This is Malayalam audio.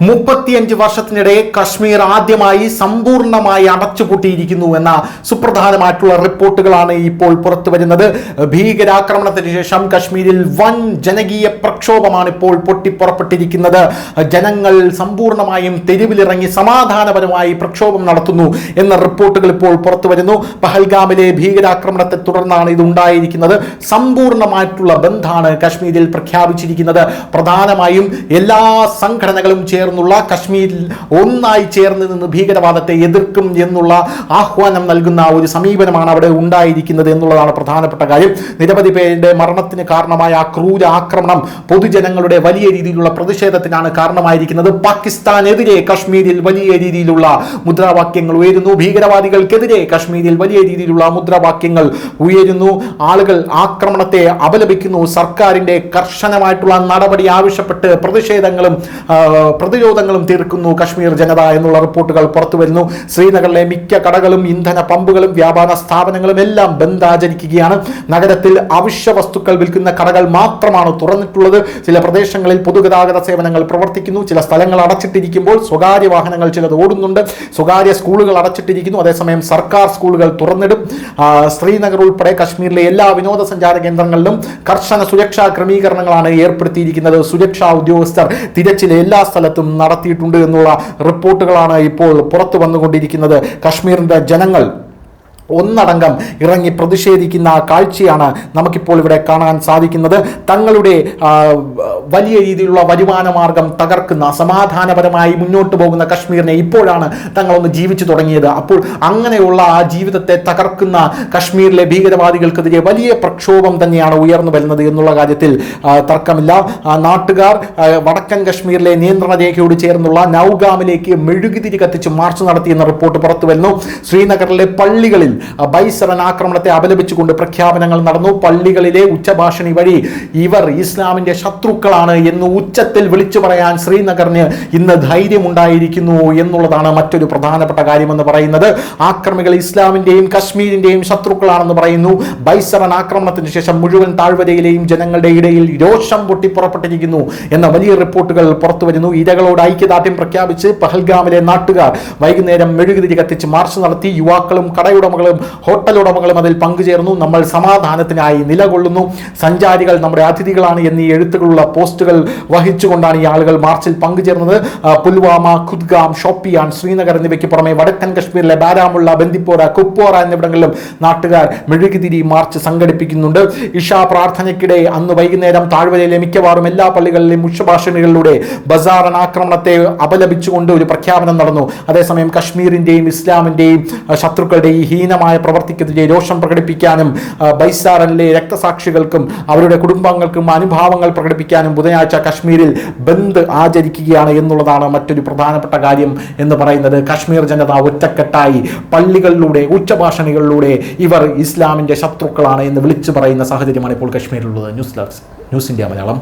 35 വർഷത്തിനിടെ കശ്മീർ ആദ്യമായി സമ്പൂർണ്ണമായി അടച്ചുപൂട്ടിയിരിക്കുന്നു എന്ന സുപ്രധാനമായിട്ടുള്ള റിപ്പോർട്ടുകളാണ് ഇപ്പോൾ പുറത്തു വരുന്നത്. ഭീകരാക്രമണത്തിന് ശേഷം കശ്മീരിൽ വൻ ജനകീയ പ്രക്ഷോഭമാണ് ഇപ്പോൾ പൊട്ടിപ്പുറപ്പെട്ടിരിക്കുന്നത്. ജനങ്ങൾ സമ്പൂർണ്ണമായും തെരുവിലിറങ്ങി സമാധാനപരമായി പ്രക്ഷോഭം നടത്തുന്നു എന്ന റിപ്പോർട്ടുകൾ ഇപ്പോൾ പുറത്തു വരുന്നു. പഹൽഗാമിലെ ഭീകരാക്രമണത്തെ തുടർന്നാണ് ഇത് ഉണ്ടായിരിക്കുന്നത്. സമ്പൂർണ്ണമായിട്ടുള്ള ബന്ധാണ് കശ്മീരിൽ പ്രഖ്യാപിച്ചിരിക്കുന്നത്. പ്രധാനമായും എല്ലാ സംഘടനകളും ചേർന്നുള്ള കശ്മീരിൽ ഒന്നായി ചേർന്ന് നിന്ന് ഭീകരവാദത്തെ എതിർക്കും എന്നുള്ള ആഹ്വാനം നൽകുന്ന ഒരു സമീപനമാണ് അവിടെ ഉണ്ടായിരിക്കുന്നത് എന്നുള്ളതാണ് പ്രധാനപ്പെട്ട കാര്യം. നിരവധി പേരുടെ മരണത്തിന് കാരണമായ ആ ക്രൂര ആക്രമണം പൊതുജനങ്ങളുടെ വലിയ രീതിയിലുള്ള പ്രതിഷേധത്തിനാണ് കാരണമായിരിക്കുന്നത്. പാകിസ്ഥാനെതിരെ കശ്മീരിൽ വലിയ രീതിയിലുള്ള മുദ്രാവാക്യങ്ങൾ ഉയരുന്നു. ഭീകരവാദികൾക്കെതിരെ കശ്മീരിൽ വലിയ രീതിയിലുള്ള മുദ്രാവാക്യങ്ങൾ ഉയരുന്നു. ആളുകൾ ആക്രമണത്തെ അപലപിക്കുന്നു. സർക്കാരിന്റെ കർശനമായിട്ടുള്ള നടപടി ആവശ്യപ്പെട്ട് പ്രതിരോധങ്ങളും തീർക്കുന്നു കശ്മീർ ജനത എന്നുള്ള റിപ്പോർട്ടുകൾ പുറത്തു വരുന്നു. ശ്രീനഗറിലെ മിക്ക കടകളും ഇന്ധന പമ്പുകളും വ്യാപാര സ്ഥാപനങ്ങളും എല്ലാം ബന്ദ് ആചരിക്കുകയാണ്. നഗരത്തിൽ അവശ്യ വസ്തുക്കൾ വിൽക്കുന്ന കടകൾ മാത്രമാണ് തുറന്നിട്ടുള്ളത്. ചില പ്രദേശങ്ങളിൽ പൊതുഗതാഗത സേവനങ്ങൾ പ്രവർത്തിക്കുന്നു. ചില സ്ഥലങ്ങൾ അടച്ചിട്ടിരിക്കുമ്പോൾ സ്വകാര്യ വാഹനങ്ങൾ ചിലത് ഓടുന്നുണ്ട്. സ്വകാര്യ സ്കൂളുകൾ അടച്ചിട്ടിരിക്കുന്നു. അതേസമയം സർക്കാർ സ്കൂളുകൾ തുറന്നിടും. ശ്രീനഗർ ഉൾപ്പെടെ കശ്മീരിലെ എല്ലാ വിനോദസഞ്ചാര കേന്ദ്രങ്ങളിലും കർശന സുരക്ഷാ ക്രമീകരണങ്ങളാണ് ഏർപ്പെടുത്തിയിരിക്കുന്നത്. സുരക്ഷാ ഉദ്യോഗസ്ഥർ തിരച്ചിൽ എല്ലാ സ്ഥലത്തും നടത്തിയിട്ടുണ്ട് എന്നുള്ള റിപ്പോർട്ടുകളാണ് ഇപ്പോൾ പുറത്തു വന്നുകൊണ്ടിരിക്കുന്നത്. കശ്മീരിന്റെ ജനങ്ങൾ ഒന്നടങ്കം ഇറങ്ങി പ്രതിഷേധിക്കുന്ന കാഴ്ചയാണ് നമുക്കിപ്പോൾ ഇവിടെ കാണാൻ സാധിക്കുന്നത്. തങ്ങളുടെ വലിയ രീതിയിലുള്ള വരുമാന മാർഗം തകർക്കുന്ന സമാധാനപരമായി മുന്നോട്ട് പോകുന്ന കശ്മീരിനെ ഇപ്പോഴാണ് തങ്ങളൊന്ന് ജീവിച്ചു തുടങ്ങിയത്. അപ്പോൾ അങ്ങനെയുള്ള ആ ജീവിതത്തെ തകർക്കുന്ന കശ്മീരിലെ ഭീകരവാദികൾക്കെതിരെ വലിയ പ്രക്ഷോഭം തന്നെയാണ് ഉയർന്നു വരുന്നത് എന്നുള്ള കാര്യത്തിൽ തർക്കമില്ല. നാട്ടുകാർ വടക്കൻ കശ്മീരിലെ നിയന്ത്രണ രേഖയോട് ചേർന്നുള്ള നൌഗാമിലേക്ക് മെഴുകുതിരി കത്തിച്ച് മാർച്ച് നടത്തിയെന്ന റിപ്പോർട്ട് പുറത്തു വരുന്നു. ശ്രീനഗറിലെ പള്ളികളിൽ ബൈസറൻ ആക്രമണത്തെ അപലപിച്ചുകൊണ്ട് പ്രഖ്യാപനങ്ങൾ നടന്നു. പള്ളികളിലെ ഉച്ചഭാഷണി വഴി ഇവർ ഇസ്ലാമിന്റെ ശത്രുക്കളാണ് എന്ന് ഉച്ചത്തിൽ വിളിച്ചു പറയാൻ ശ്രീനഗറിന് ഇന്ന് ധൈര്യമുണ്ടായിരിക്കുന്നു എന്നുള്ളതാണ് മറ്റൊരു പ്രധാനപ്പെട്ട കാര്യമെന്ന് പറയുന്നത്. ആക്രമികൾ ഇസ്ലാമിന്റെയും കശ്മീരിന്റെയും ശത്രുക്കളാണെന്ന് പറയുന്നു. ബൈസറൻ ആക്രമണത്തിന് ശേഷം മുഴുവൻ താഴ്വരയിലെയും ജനങ്ങളുടെ ഇടയിൽ രോഷം പൊട്ടിപ്പുറപ്പെട്ടിരിക്കുന്നു എന്ന വലിയ റിപ്പോർട്ടുകൾ പുറത്തു വരുന്നു. ഇരകളോട് ഐക്യദാർഢ്യം പ്രഖ്യാപിച്ച് പഹൽഗാമിലെ നാട്ടുകാർ വൈകുന്നേരം മെഴുകുതിരി കത്തിച്ച് മാർച്ച് നടത്തി. യുവാക്കളും കടയുടമകളും ഹോട്ടൽ ഉടമകളും അതിൽ പങ്കുചേർന്നു. നമ്മൾ സമാധാനത്തിനായി നിലകൊള്ളുന്നു, സഞ്ചാരികൾ നമ്മുടെ അതിഥികളാണ് എന്നീ എഴുത്തുകളുള്ള പോസ്റ്റുകൾ വഹിച്ചുകൊണ്ടാണ് ഈ ആളുകൾ മാർച്ചിൽ പങ്കുചേർന്നത്. പുൽവാമ, ഖുദ്ഗാം, ഷോപ്പിയാൻ, ശ്രീനഗർ എന്നിവയ്ക്ക് പുറമെ വടക്കൻ കശ്മീരിലെ ബാരാമുള്ള, ബന്ദിപ്പോര, കുപ്വാര എന്നിവിടങ്ങളിലും നാട്ടുകാർ മെഴുകുതിരി മാർച്ച് സംഘടിപ്പിക്കുന്നുണ്ട്. ഇഷാ പ്രാർത്ഥനയ്ക്കിടെ അന്ന് വൈകുന്നേരം താഴ്വരയിലെ മിക്കവാറും എല്ലാ പള്ളികളിലെയും ഉച്ചഭാഷണികളിലൂടെ ബസാറൻ ആക്രമണത്തെ അപലപിച്ചുകൊണ്ട് ഒരു പ്രഖ്യാപനം നടന്നു. അതേസമയം കശ്മീരിന്റെയും ഇസ്ലാമിന്റെയും ശത്രുക്കളുടെ ഈ ഹീനമായ പ്രവർത്തിക്കെതിരെ രോഷം പ്രകടിപ്പിക്കാനും ബൈസാറിലെ രക്തസാക്ഷികൾക്കും അവരുടെ കുടുംബാംഗങ്ങൾക്കും അനുഭാവങ്ങൾ പ്രകടിപ്പിക്കാനും ബുധനാഴ്ച കശ്മീരിൽ ബന്ദ് ആചരിക്കുകയാണ് എന്നുള്ളതാണ് മറ്റൊരു പ്രധാനപ്പെട്ട കാര്യം എന്ന് പറയുന്നത്. കശ്മീർ ജനത ഒറ്റക്കെട്ടായി പള്ളികളിലൂടെ ഉച്ചഭാഷണികളിലൂടെ ഇവർ ഇസ്ലാമിന്റെ ശത്രുക്കളാണ് എന്ന് വിളിച്ചു പറയുന്ന സാഹചര്യമാണ് ഇപ്പോൾ കശ്മീരിലുള്ളത്. News India Malayalam.